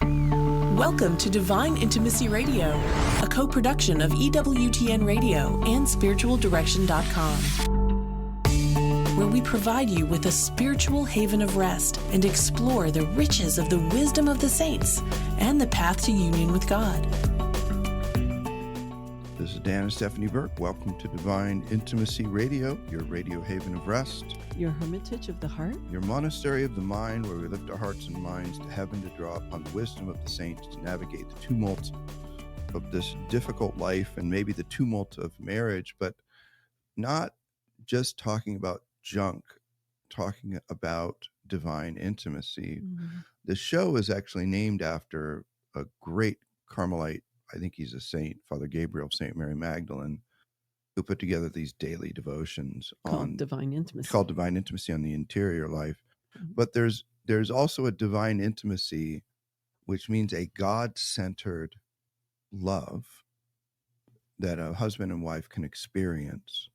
Welcome to Divine Intimacy Radio, a co-production of EWTN Radio and SpiritualDirection.com, where we provide you with a spiritual haven of rest and explore the riches of the wisdom of the saints and the path to union with God. This is Dan and Stephanie Burke. Welcome to Divine Intimacy Radio, your radio haven of rest. Your hermitage of the heart. Your monastery of the mind, where we lift our hearts and minds to heaven to draw upon the wisdom of the saints to navigate the tumult of this difficult life and maybe the tumult of marriage, but not just talking about junk, talking about divine intimacy. Mm-hmm. The show is actually named after a great Carmelite, I think he's a saint, Father Gabriel of St. Mary Magdalene, who put together these daily devotions called Divine Intimacy. Called Divine Intimacy on the interior life. Mm-hmm. But there's also a divine intimacy, which means a God-centered love that a husband and wife can experience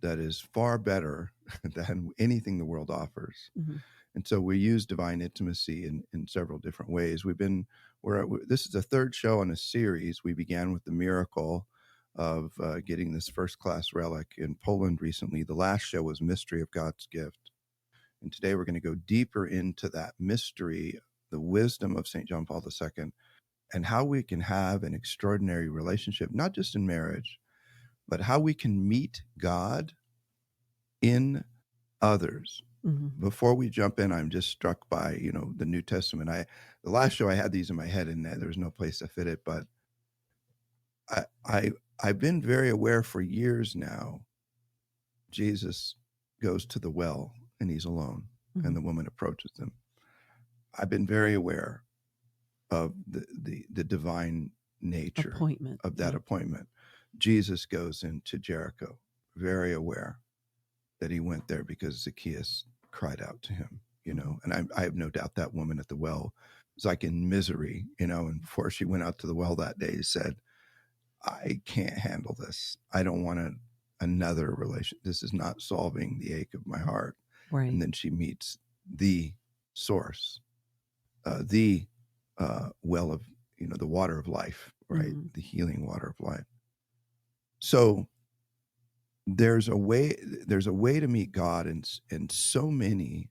that is far better than anything the world offers. Mm-hmm. And so we use divine intimacy in several different ways. This is the third show in a series. We began with the miracle of getting this first-class relic in Poland recently. The last show was Mystery of God's Gift. And today we're going to go deeper into that mystery, the wisdom of St. John Paul II, and how we can have an extraordinary relationship, not just in marriage, but how we can meet God in others. Mm-hmm. Before we jump in, I'm just struck by, the New Testament. The last show I had these in my head and there was no place to fit it, but I've been very aware for years now. Jesus goes to the well and he's alone, mm-hmm. and the woman approaches him. I've been very aware of the divine nature of that appointment. Jesus goes into Jericho, very aware that he went there because Zacchaeus cried out to him, and I have no doubt that woman at the well was like in misery, and before she went out to the well that day, said, I can't handle this. I don't want another relation. This is not solving the ache of my heart. Right. And then she meets the source, the well of, the water of life, right? Mm-hmm. The healing water of life. So there's a way to meet God, and so many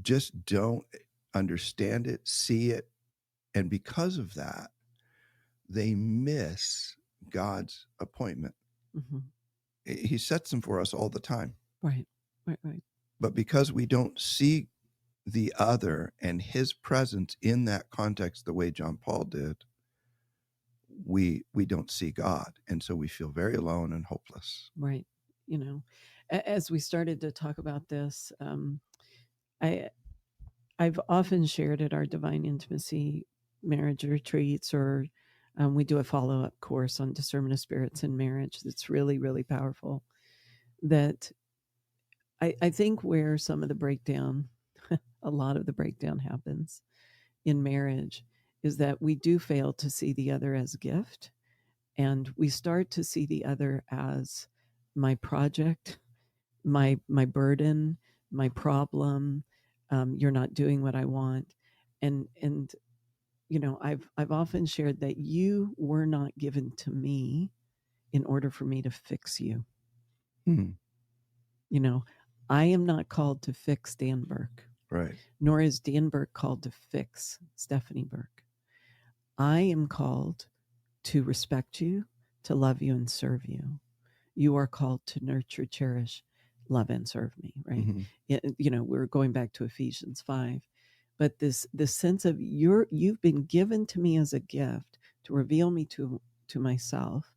just don't understand it, see it. And because of that, they miss God's appointment. Mm-hmm. He sets them for us all the time. Right. But because we don't see the other and his presence in that context the way John Paul did, we don't see God. And so we feel very alone and hopeless. Right. As we started to talk about this, I've often shared at our Divine Intimacy marriage retreats, or we do a follow-up course on discernment of spirits in marriage that's really, really powerful. That I think where some of the breakdown, a lot of the breakdown happens in marriage, is that we do fail to see the other as a gift, and we start to see the other as my project, my burden, my problem. You're not doing what I want, and I've often shared that you were not given to me in order for me to fix you. Hmm. I am not called to fix Dan Burke. Right. Nor is Dan Burke called to fix Stephanie Burke. I am called to respect you, to love you and serve you. You are called to nurture, cherish, love and serve me, right? Mm-hmm. We're going back to Ephesians 5. But this sense of you've been given to me as a gift to reveal me to myself,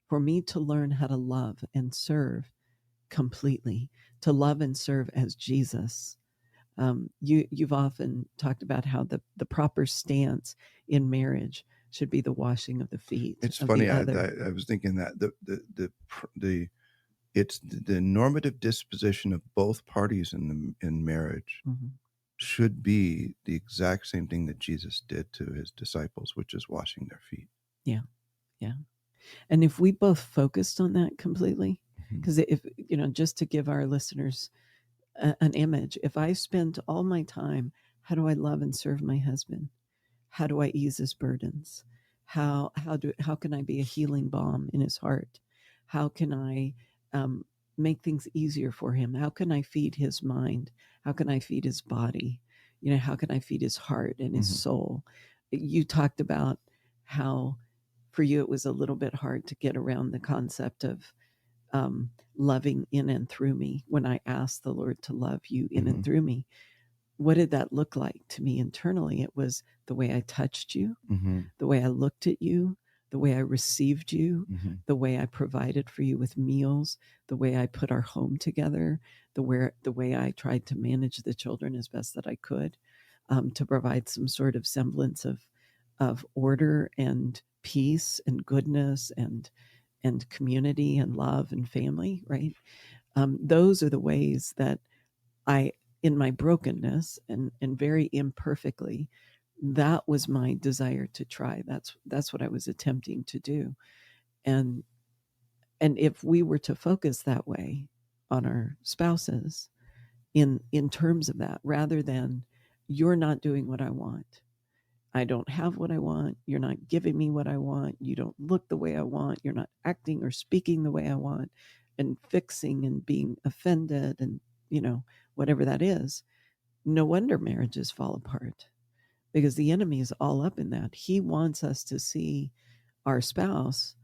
for me to learn how to love and serve completely, to love and serve as Jesus. You've often talked about how the proper stance in marriage should be the washing of the feet. It's funny. I was thinking that it's the normative disposition of both parties in marriage. Mm-hmm. Should be the exact same thing that Jesus did to his disciples, which is washing their feet. Yeah. And if we both focused on that completely, because if just to give our listeners an image, if I spent all my time, how do I love and serve my husband? how do I ease his burdens? How can I be a healing balm in his heart? How can I make things easier for him? How can I feed his mind? How can I feed his body? How can I feed his heart and his soul? You talked about how for you it was a little bit hard to get around the concept of loving in and through me when I asked the Lord to love you in and through me. What did that look like to me internally? It was the way I touched you, the way I looked at you, the way I received you, the way I provided for you with meals, the way I put our home together, the way I tried to manage the children as best that I could, to provide some sort of semblance of order and peace and goodness and community and love and family, right? Those are the ways that I, in my brokenness and very imperfectly, that was my desire to try. That's what I was attempting to do. And if we were to focus that way on our spouses in terms of that, rather than you're not doing what I want, I don't have what I want, you're not giving me what I want, you don't look the way I want, you're not acting or speaking the way I want, and fixing and being offended and whatever that is, no wonder marriages fall apart, because the enemy is all up in that. He wants us to see our spouse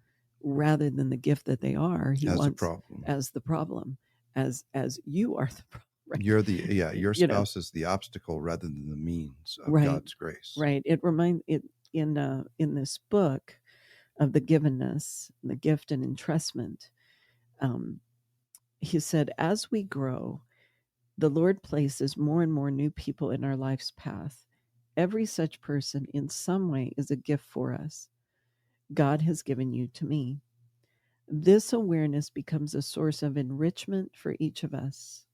rather than the gift that they are. He wants as the problem, as you are the problem. Right? You're your spouse is the obstacle rather than the means of God's grace. Right. It reminds it in this book of the givenness, the gift and entrustment. He said, as we grow, the Lord places more and more new people in our life's path. Every such person in some way is a gift for us. God has given you to me. This awareness becomes a source of enrichment for each of us.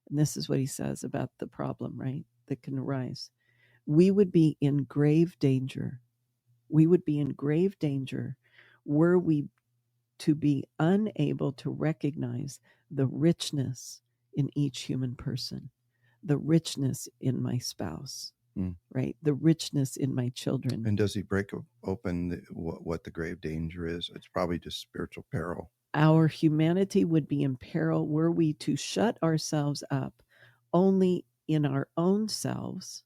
And this is what he says about the problem, right, that can arise. We would be in grave danger. We would be in grave danger were we to be unable to recognize the richness in each human person, the richness in my spouse, right? The richness in my children. And does he break open what the grave danger is? It's probably just spiritual peril. Our humanity would be in peril were we to shut ourselves up only in our own selves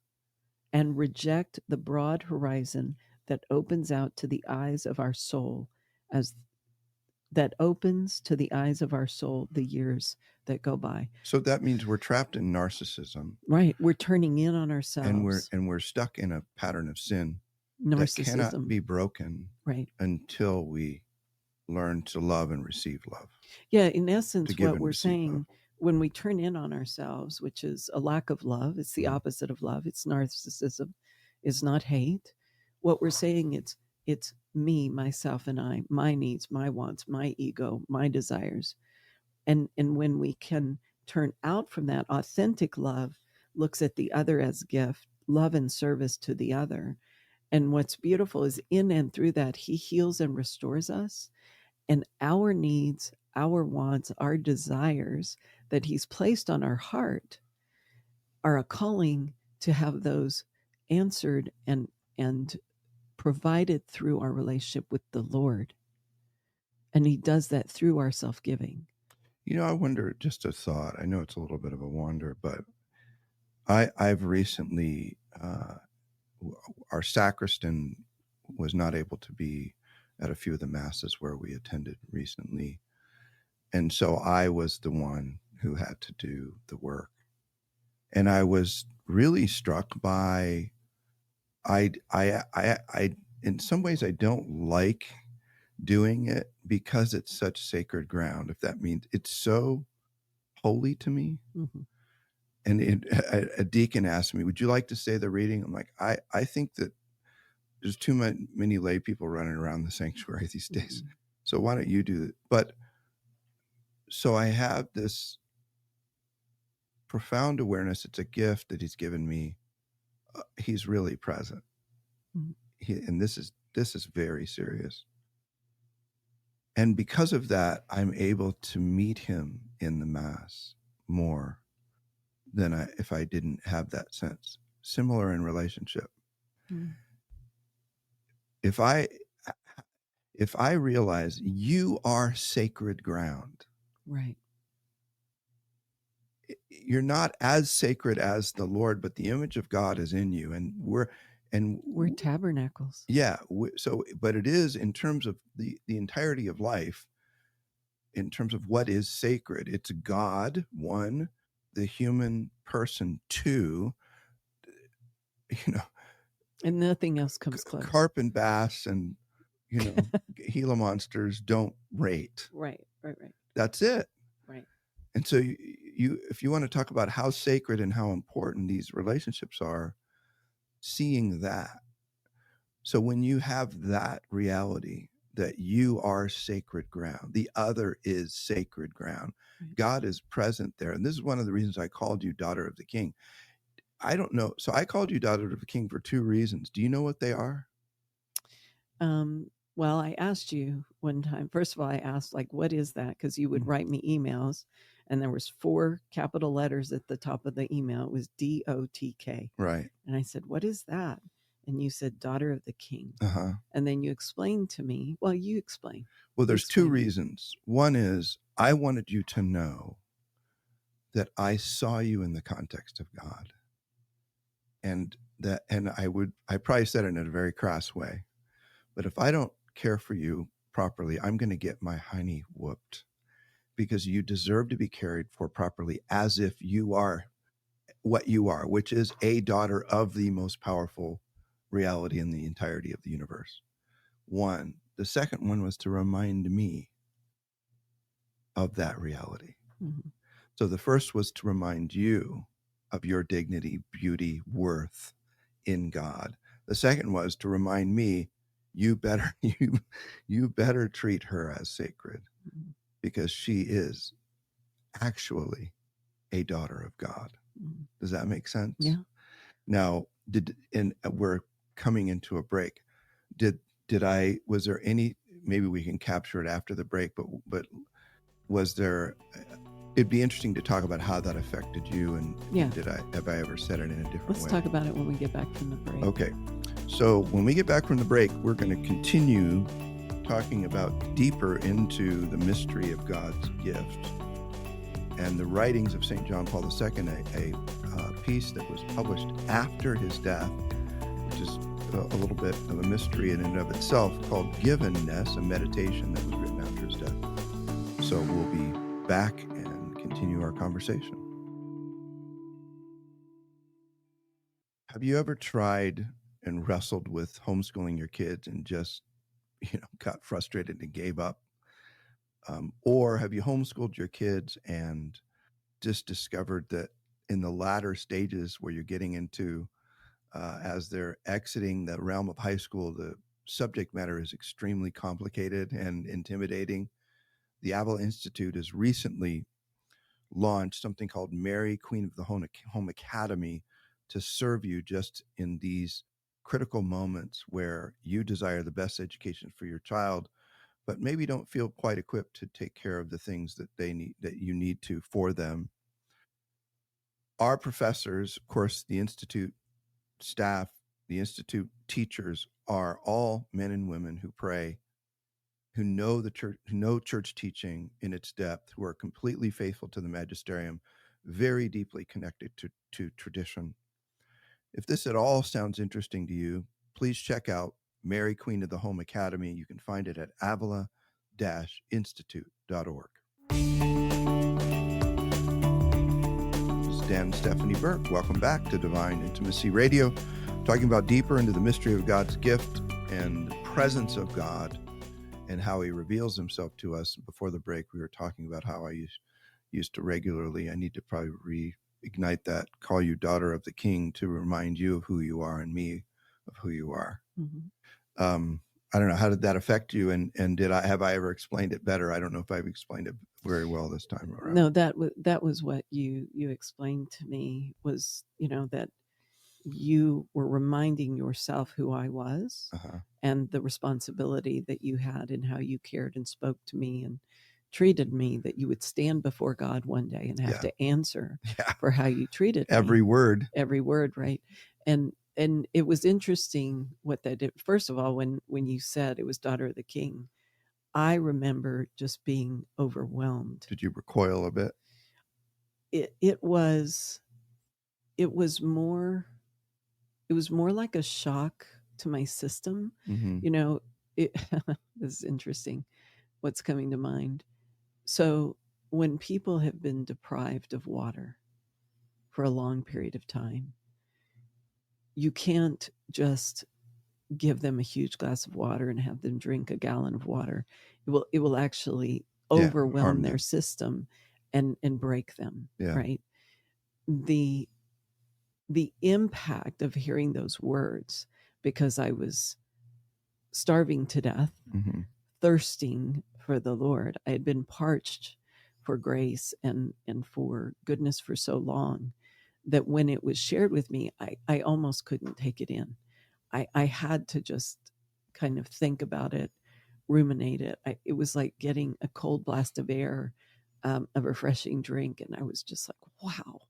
and reject the broad horizon that opens out to the eyes of our soul the years that go by. So that means we're trapped in narcissism. Right. We're turning in on ourselves. And we're stuck in a pattern of sin narcissism that cannot be broken, right, until we learn to love and receive love. Yeah, in essence, what we're saying, love. When we turn in on ourselves, which is a lack of love, it's the opposite of love. It's narcissism. It's not hate. What we're saying, it's me, myself, and I, my needs, my wants, my ego, my desires. And when we can turn out from that, authentic love looks at the other as gift, love and service to the other. And what's beautiful is in and through that, he heals and restores us. And our needs, our wants, our desires that he's placed on our heart are a calling to have those answered and provided through our relationship with the Lord. And he does that through our self-giving. I wonder, just a thought, I know it's a little bit of a wander, but I've recently, our sacristan was not able to be at a few of the masses where we attended recently. And so I was the one who had to do the work. And I was really struck by, I in some ways I don't like doing it because it's such sacred ground, if that means it's so holy to me. Mm-hmm. And a deacon asked me, would you like to say the reading? I'm like, I think that there's too many lay people running around the sanctuary these days. Mm-hmm. So why don't you do it? But so I have this profound awareness. It's a gift that he's given me. He's really present. Mm-hmm. And this is very serious. And because of that, I'm able to meet him in the Mass more than if I didn't have that sense. Similar in relationship. Mm. if I realize you are sacred ground, Right. you're not as sacred as the Lord, but the image of God is in you, and we're tabernacles. yeah. So, but it is in terms of the entirety of life, in terms of what is sacred. It's God, one, the human person, two, you know, And nothing else comes close. carp and bass and, Gila monsters don't rate. Right. That's it. Right. And so you if you want to talk about how sacred and how important these relationships are, seeing that. So when you have that reality that you are sacred ground, the other is sacred ground, Right. God is present there. And this is one of the reasons I called you daughter of the king. I don't know. So I called you daughter of the king for two reasons. Do you know what they are? Well, I asked you one time. First of all, I asked, like, what is that? Because you would write me emails, and there was 4 capital letters at the top of the email. It was DOTK. Right. And I said, what is that? And you said, daughter of the king. Uh-huh. And then you explained to me. Well, you explain. Well, there's 2 reasons. One is I wanted you to know that I saw you in the context of God. And I probably said it in a very crass way, but if I don't care for you properly, I'm going to get my hiney whooped, because you deserve to be cared for properly, as if you are what you are, which is a daughter of the most powerful reality in the entirety of the universe. One. The second one was to remind me of that reality. Mm-hmm. So the first was to remind you of your dignity, beauty, worth in God. The second was to remind me, you better treat her as sacred, because she is actually a daughter of God. Does that make sense? Yeah. Now, we're coming into a break. Was there any, maybe we can capture it after the break, but was there, it'd be interesting to talk about how that affected you, and have I ever said it in a different way? Let's talk about it when we get back from the break. Okay. So when we get back from the break, we're going to continue talking about deeper into the mystery of God's gift and the writings of St. John Paul II, a piece that was published after his death, which is a little bit of a mystery in and of itself, called Givenness, a meditation that was written after his death. So we'll be back and continue our conversation. Have you ever tried and wrestled with homeschooling your kids and just, got frustrated and gave up? Or have you homeschooled your kids and just discovered that in the latter stages where you're getting into, as they're exiting the realm of high school, the subject matter is extremely complicated and intimidating? The Avila Institute has recently launched something called Mary, Queen of the Home Academy, to serve you just in these critical moments where you desire the best education for your child, but maybe don't feel quite equipped to take care of the things that you need to for them. Our professors, of course, the Institute staff, the Institute teachers are all men and women who pray, who know the church, who know church teaching in its depth, who are completely faithful to the magisterium, very deeply connected to tradition. If this at all sounds interesting to you, please check out Mary, Queen of the Home Academy. You can find it at avila-institute.org. This is Dan and Stephanie Burke. Welcome back to Divine Intimacy Radio, talking about deeper into the mystery of God's gift and the presence of God and how he reveals himself to us. Before the break, we were talking about how I used to regularly, I need to probably reignite that, call you daughter of the king, to remind you of who you are and me of who you are. Mm-hmm. I don't know, how did that affect you? And have I ever explained it better? I don't know if I've explained it very well this time around. No, that was what you explained to me, was, that you were reminding yourself who I was, and the responsibility that you had in how you cared and spoke to me and treated me, that you would stand before God one day and have to answer for how you treated every me. word. Every word, right? And and it was interesting what that did. First of all, when you said it was Daughter of the King, I remember just being overwhelmed. Did you recoil a bit? It was more like a shock to my system. Mm-hmm. You know, it this is interesting what's coming to mind. So when people have been deprived of water for a long period of time, you can't just give them a huge glass of water and have them drink a gallon of water. It will actually overwhelm harm their them. system and break them. Yeah. Right. The impact of hearing those words, because I was starving to death, Mm-hmm. thirsting for the Lord. I had been parched for grace and for goodness for so long that when it was shared with me, I almost couldn't take it in. I had to just kind of think about it, ruminate it. It was like getting a cold blast of air, a refreshing drink. And I was just like, wow,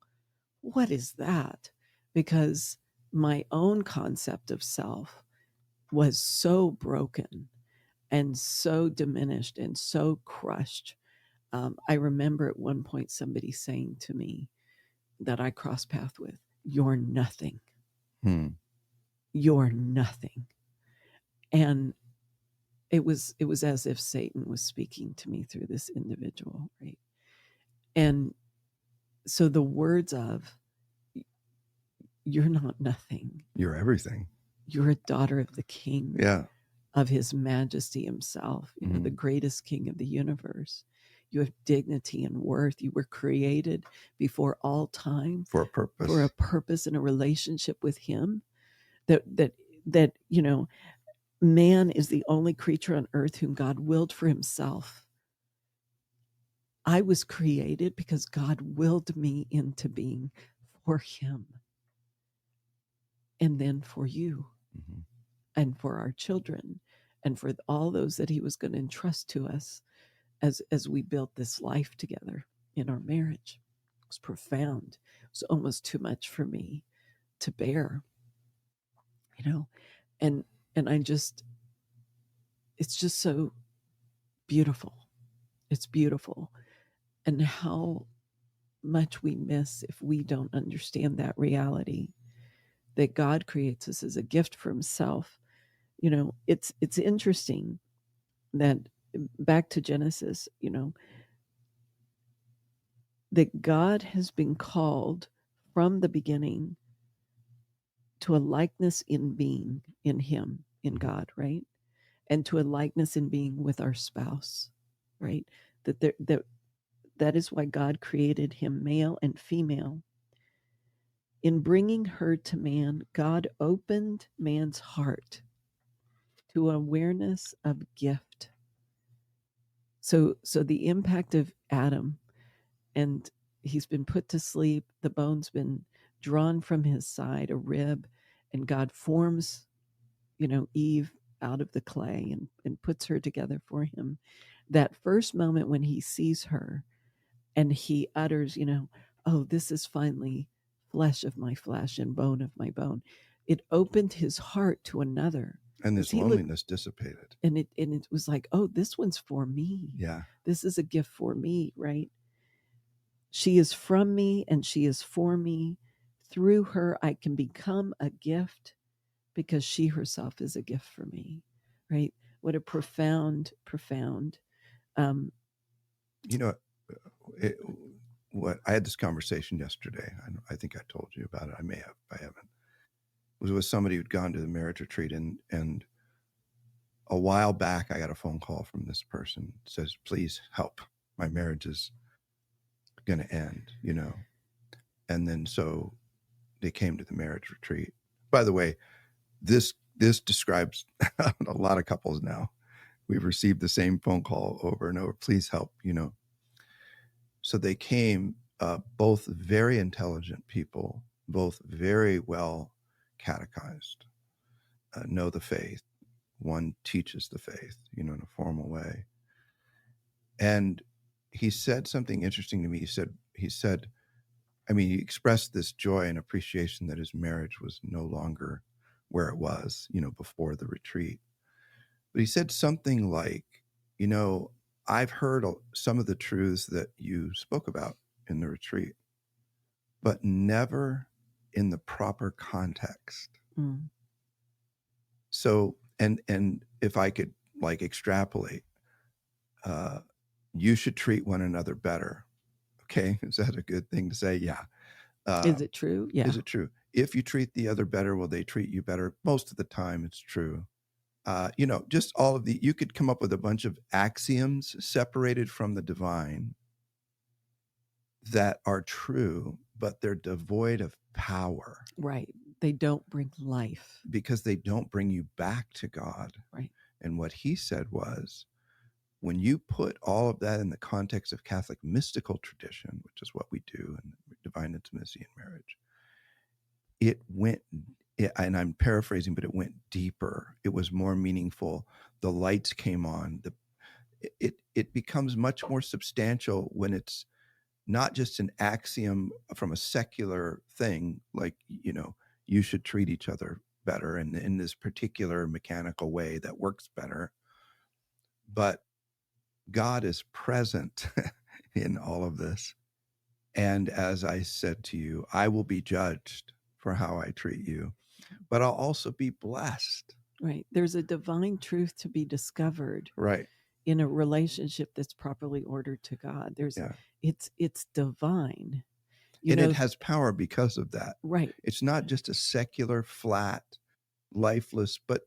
what is that? Because my own concept of self was so broken and so diminished and so crushed. I remember at one point somebody saying to me that I crossed paths with, "You're nothing. You're nothing." And it was as if Satan was speaking to me through this individual, right? And so the words of, "You're not nothing. You're everything. You're a daughter of the King." Yeah. Of His Majesty Himself, the greatest King of the universe. You have dignity and worth. You were created before all time For a purpose. For a purpose and a relationship with Him. That man is the only creature on earth whom God willed for Himself. I was created because God willed me into being for Him, and then for you, and for our children, and for all those that He was going to entrust to us as we built this life together in our marriage. It was profound. It was almost too much for me to bear, and I just, it's just so beautiful. It's beautiful. And how much we miss if we don't understand that reality, that God creates us as a gift for Himself. It's interesting that, back to Genesis, that God has been called from the beginning to a likeness in being in Him, in God, right? And to a likeness in being with our spouse, right? That is why God created him male and female. In bringing her to man, God opened man's heart to awareness of gift. So the impact of Adam, and he's been put to sleep, the bone's been drawn from his side, a rib, and God forms, Eve out of the clay and puts her together for him. That first moment when he sees her and he utters, "Oh, this is finally flesh of my flesh and bone of my bone," it opened his heart to another. And this loneliness dissipated. And it was like, oh, this one's for me. Yeah. This is a gift for me, right? She is from me and she is for me. Through her, I can become a gift because she herself is a gift for me, right? What a profound. What I had this conversation yesterday. I think I told you about it. I may have, I haven't. It was with somebody who'd gone to the marriage retreat, and a while back I got a phone call from this person. It says, "Please help. My marriage is going to end," And then so they came to the marriage retreat. By the way, this describes a lot of couples now. We've received the same phone call over and over. "Please help," So they came, both very intelligent people, both very well catechized, know the faith. One teaches the faith, in a formal way. And he said something interesting to me. He expressed this joy and appreciation that his marriage was no longer where it was, before the retreat. But he said something like, I've heard some of the truths that you spoke about in the retreat, but never in the proper context. Mm. So, and if I could extrapolate, you should treat one another better. Okay. Is that a good thing to say? Yeah. Is it true? Yeah. Is it true? If you treat the other better, will they treat you better? Most of the time it's true. Just all of you could come up with a bunch of axioms separated from the divine that are true, but they're devoid of power. Right. They don't bring life. Because they don't bring you back to God. Right. And what he said was, when you put all of that in the context of Catholic mystical tradition, which is what we do in divine intimacy and marriage, and I'm paraphrasing, but it went deeper. It was more meaningful. The lights came on. It becomes much more substantial when it's not just an axiom from a secular thing, like, you should treat each other better and in this particular mechanical way that works better. But God is present in all of this. And as I said to you, I will be judged for how I treat you, but I'll also be blessed. Right. There's a divine truth to be discovered. Right. In a relationship that's properly ordered to God. It's divine. It has power because of that. Right. It's not just a secular, flat, lifeless, but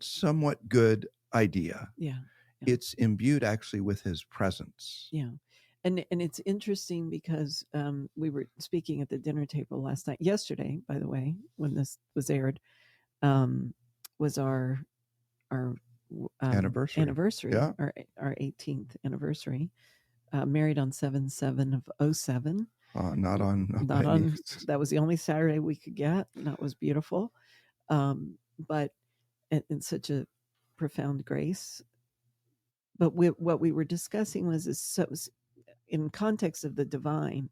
somewhat good idea. Yeah. It's imbued actually with his presence. Yeah. And it's interesting because we were speaking at the dinner table yesterday, by the way, when this was aired, was our anniversary, yeah. our 18th anniversary, married on 7/7 of 07. Not on. That was the only Saturday we could get, and that was beautiful. But in such a profound grace. But what we were discussing was in context of the divine,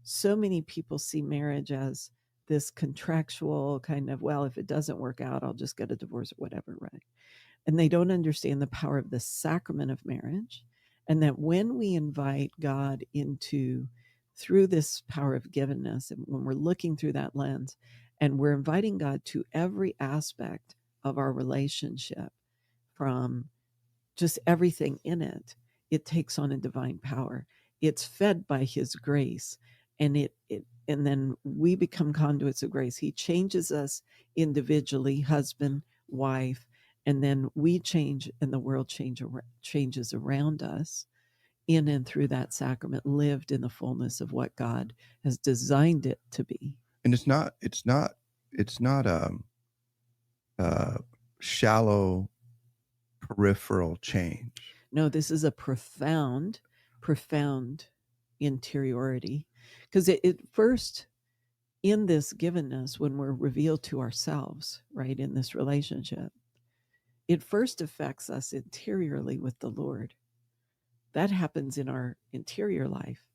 so many people see marriage as this contractual kind of, well, if it doesn't work out, I'll just get a divorce or whatever, right? And they don't understand the power of the sacrament of marriage, and that when we invite God through this power of givenness, and when we're looking through that lens, and we're inviting God to every aspect of our relationship, from just everything in it, it takes on a divine power. It's fed by his grace, and and then we become conduits of grace. He changes us individually, husband, wife, and then we change, and the world changes around us in and through that sacrament, lived in the fullness of what God has designed it to be. And it's not a shallow peripheral change. No, this is a profound interiority, because it first, in this givenness, when we're revealed to ourselves, right, in this relationship, it first affects us interiorly with the Lord. That happens in our interior life.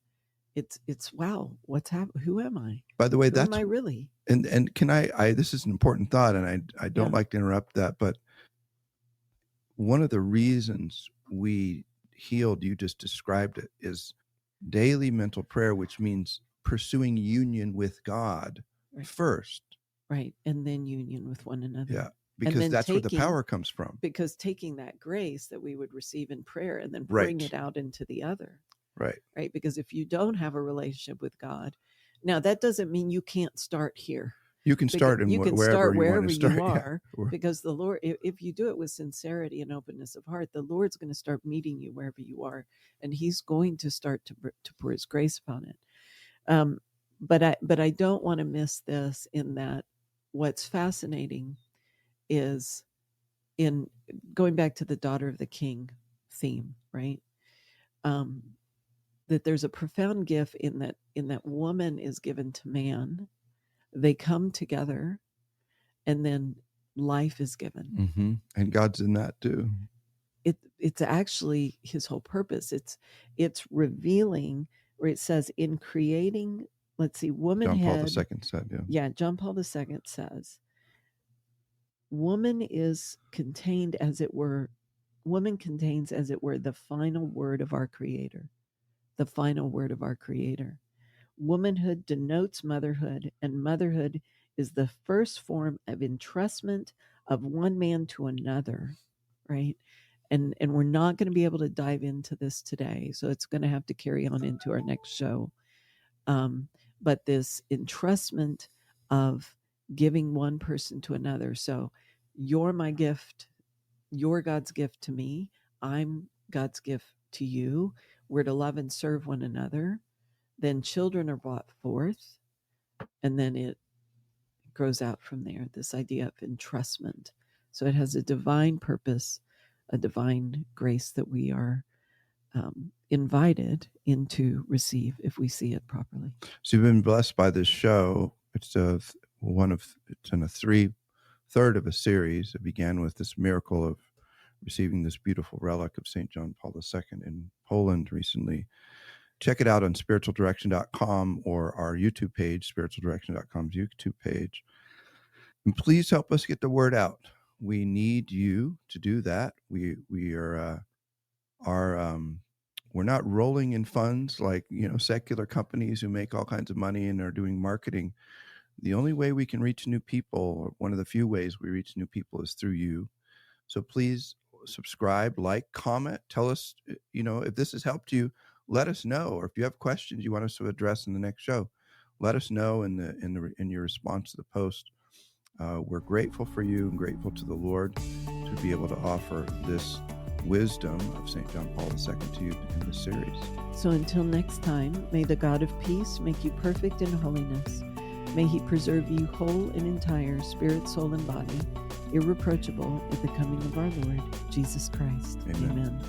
It's wow, what's happening? Who am I? By the way, Who am I really? And can I this is an important thought, and I don't like to interrupt that, but one of the reasons we healed, you just described it, is daily mental prayer, which means pursuing union with God first. Right. And then union with one another. Yeah. Because that's where the power comes from. Because taking that grace that we would receive in prayer and then bring it out into the other. Right. Right. Because if you don't have a relationship with God, now that doesn't mean you can't start here. You can start wherever you are, because the Lord, if you do it with sincerity and openness of heart, the Lord's going to start meeting you wherever you are, and He's going to start to pour His grace upon it. But I don't want to miss this, in that what's fascinating is, in going back to the daughter of the king theme, right? That there's a profound gift in that woman is given to man. They come together, and then life is given. Mm-hmm. And God's in that too. It's actually His whole purpose. It's revealing, where it says, in creating, let's see, womanhood. John Paul II said, yeah. John Paul II says, woman contains, as it were, the final word of our Creator. The final word of our Creator. Womanhood denotes motherhood, and motherhood is the first form of entrustment of one man to another, right? And we're not going to be able to dive into this today, so it's going to have to carry on into our next show. But this entrustment of giving one person to another. So you're my gift. You're God's gift to me. I'm God's gift to you. We're to love and serve one another. Then children are brought forth, and then it grows out from there, this idea of entrustment. So it has a divine purpose, a divine grace that we are invited into receive if we see it properly. So you've been blessed by this show. It's in a third of a series. It began with this miracle of receiving this beautiful relic of St. John Paul II in Poland recently. Check it out on spiritualdirection.com or our YouTube page, spiritualdirection.com's YouTube page. And please help us get the word out. We need you to do that. We're not rolling in funds like, secular companies who make all kinds of money and are doing marketing. The only way we can reach new people, or one of the few ways we reach new people, is through you. So please subscribe, like, comment, tell us, if this has helped you, let us know. Or if you have questions you want us to address in the next show, let us know in your response to the post. We're grateful for you and grateful to the Lord to be able to offer this wisdom of St. John Paul II to you in this series. So until next time, may the God of peace make you perfect in holiness. May he preserve you whole and entire, spirit, soul, and body, irreproachable at the coming of our Lord, Jesus Christ. Amen. Amen.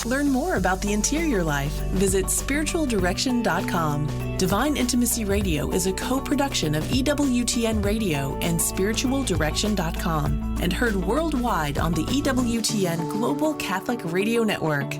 Learn more about the interior life. Visit spiritualdirection.com. Divine Intimacy Radio is a co-production of EWTN Radio and spiritualdirection.com and heard worldwide on the EWTN Global Catholic Radio Network.